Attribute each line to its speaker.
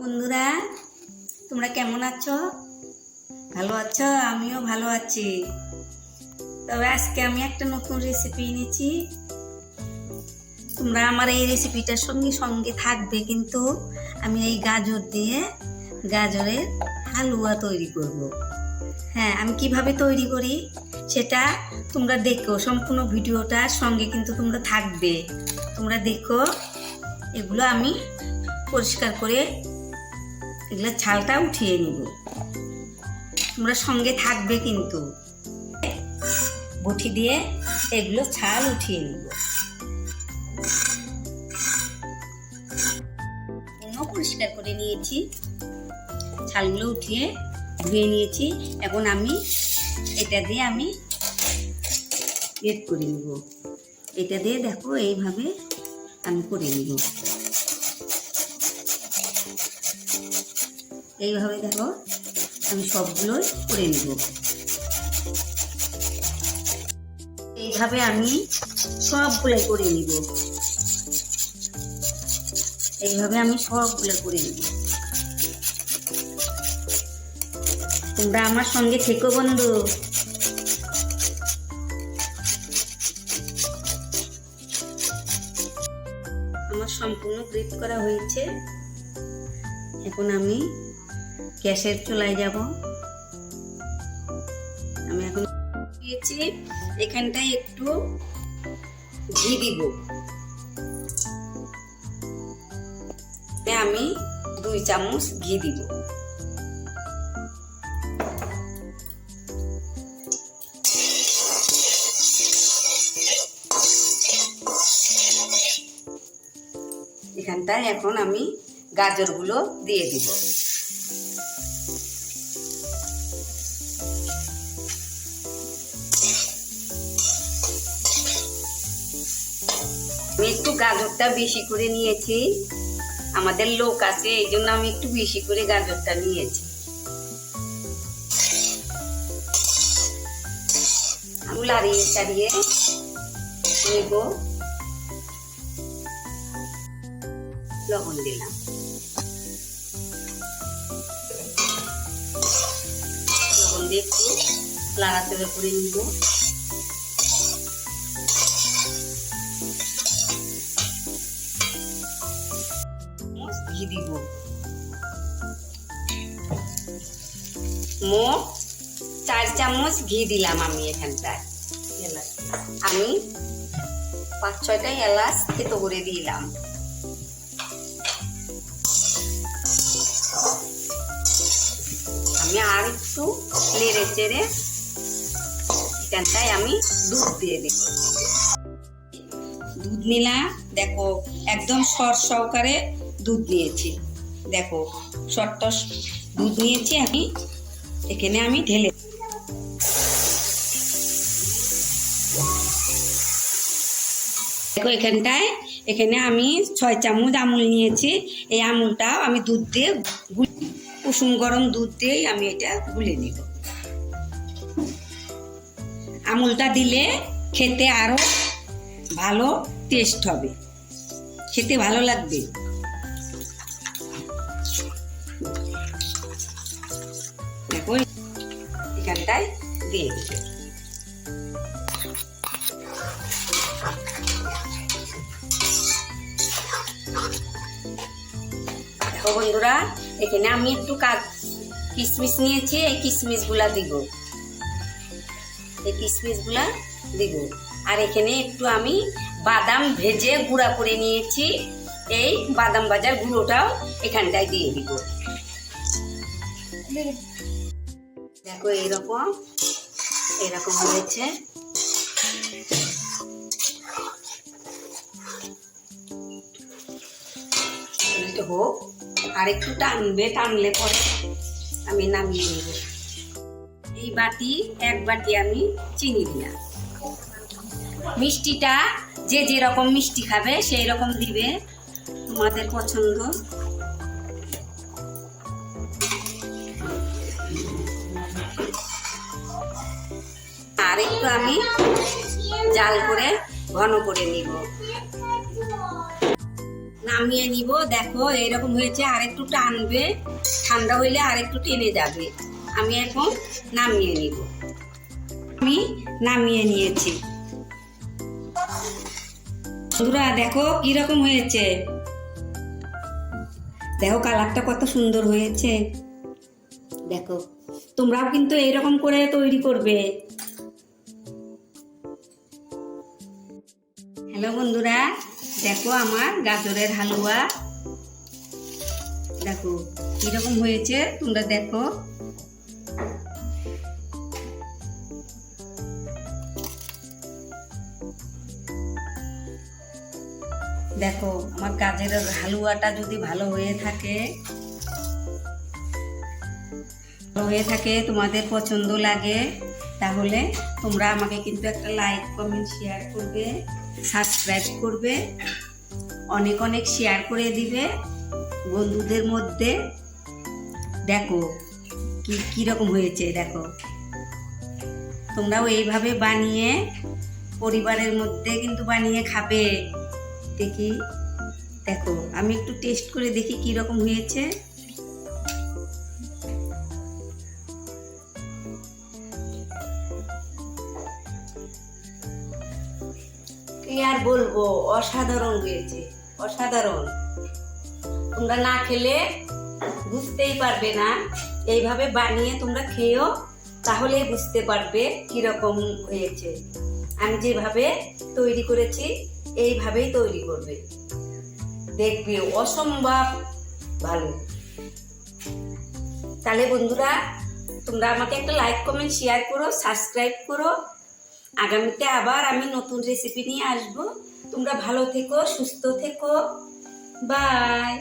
Speaker 1: বন্ধুরা, তোমরা কেমন আছো? ভালো আছো? আমিও ভালো আছি। তবে আজকে আমি একটা নতুন রেসিপি এনেছি। তোমরা আমার এই রেসিপিটার সঙ্গে সঙ্গে থাকবে, কিন্তু আমি এই গাজর দিয়ে গাজরের হালুয়া তৈরি করব। হ্যাঁ, আমি কিভাবে তৈরি করি সেটা তোমরা দেখো। সম্পূর্ণ ভিডিওটার সঙ্গে কিন্তু তোমরা থাকবে। তোমরা দেখো, এগুলো আমি পরিষ্কার করে এগুলো ছালটা উঠিয়ে নিব। তোমরা সঙ্গে থাকবে, কিন্তু বটি দিয়ে এগুলো ছাল উঠিয়ে নিব। পরিষ্কার করে নিয়েছি, ছালগুলো উঠিয়ে ধুয়ে নিয়েছি। এখন আমি এটা দিয়ে আমি গ্রেট করে নিব। এটা দিয়ে দেখো, এইভাবে আমি করে নিব। এইভাবে দেখো, আমি সবগুলোই করে নিব। এইভাবে আমি সবগুলো করে নিব। এইভাবে আমি সবগুলো করে নিব। তোমরা আমার সঙ্গে থেকো বন্ধু। আমার সম্পূর্ণ গ্রেট করা হয়েছে। এখন আমি গ্যাসের চুলায় যাব। আমি এখন দিয়েছি, এখানটায় একটু ঘি দিব। আমি 2 চামচ ঘি দিব। এখানটায় এখন আমি গাজরগুলো দিয়ে দিব। আমি একটু গাজরটা বেশি করে নিয়েছি, আমাদের লোক আছে, এই জন্য আমি একটু বেশি করে গাজরটা নিয়েছি। লাড়িয়ে চাড়িয়ে নিব। লবণ দিলাম। লবণ দিয়ে একটু লাড়াচাড়া করে নিব। ঘি দিব। মোট 4 চামচ ঘি দিলাম আমি এখানটায়। আমি 5-6টা এলাচ থেতো করে দিলাম। আমি আর একটু নেড়ে চেড়ে এখানটায় আমি দুধ দিয়ে দেব। দুধ নিলাম, দেখো একদম সহকারে দুধ নিয়েছি। দেখো দুধ নিয়েছি আমি, এখানে আমি ঢেলে দেখো এখানে আমি 6 চামচ আমুল নিয়েছি। এই আমুলটা আমি দুধ দিয়ে কুসুম গরম দুধ দিয়েই আমি এটা গুলে নিব। আমুলটা দিলে খেতে আরো ভালো টেস্ট হবে, খেতে ভালো লাগবে। দেখো এখানটায় দিয়ে দিবে। দেখো বন্ধুরা, এখানে আমি একটু কিশমিশ নিয়েছি, এই কিশমিশ গুলা দিব। এই কিশমিশ গুলা দিব। আর এখানে একটু আমি বাদাম ভেজে গুঁড়া করে নিয়েছি, এই বাদাম ভাজার গুঁড়োটাও এখানটায় দিয়ে দিব। দেখো এরকম হয়েছে। হোক, আর একটু টানলে পরে আমি নামিয়ে নেব। এই এক বাটি আমি চিনি দিলাম। মিষ্টিটা যে যেরকম মিষ্টি খাবে সেই রকম দিবে, তোমাদের পছন্দ। আর একটু আমি জাল করে ঘন করে নিব। না, নামিয়ে নিব। দেখো এরকম হয়েছে, আরেকটু টানবে, ঠান্ডা হইলে আরেকটু টেনে যাবে। আমি এখন নামিয়ে নিব। আমি নামিয়ে নিয়েছি। বন্ধুরা দেখো কিরকম হয়েছে, দেখো কালারটা কত সুন্দর হয়েছে। দেখো তোমরাও কিন্তু এইরকম করে তৈরি করবে। হ্যালো বন্ধুরা, দেখো আমার গাজরের হালুয়া দেখো কিরকম হয়েছে, তোমরা দেখো। দেখো আমার গাজরের হালুয়াটা যদি ভালো হয়ে থাকে, তোমাদের পছন্দ লাগে, তাহলে তোমরা আমাকে কিন্তু একটা লাইক কমেন্ট শেয়ার করবে, সাবস্ক্রাইব করবে, অনেক অনেক শেয়ার করে দিবে বন্ধুদের মধ্যে। দেখো কিরকম হয়েছে, দেখো তোমরাও এইভাবে বানিয়ে পরিবারের মধ্যে কিন্তু বানিয়ে খাবে। দেখি, দেখো আমি একটু টেস্ট করে দেখি কিরকম হয়েছে। কি আর বলবো, অসাধারণ হয়েছে, অসাধারণ। তোমরা না খেলে বুঝতেই পারবে না, এইভাবে বানিয়ে তোমরা খেয়েও, তাহলেই বুঝতে পারবে কিরকম হয়েছে। আমি যেভাবে তৈরি করেছি এইভাবেই তৈরি করবে, দেখবে অসম্ভব ভালো। তাহলে বন্ধুরা তোমরা আমাকে একটা লাইক কমেন্ট শেয়ার করো, সাবস্ক্রাইব করো। আগামীতে আবার আমি নতুন রেসিপি নিয়ে আসবো। তোমরা ভালো থেকো, সুস্থ থেকো, বাই।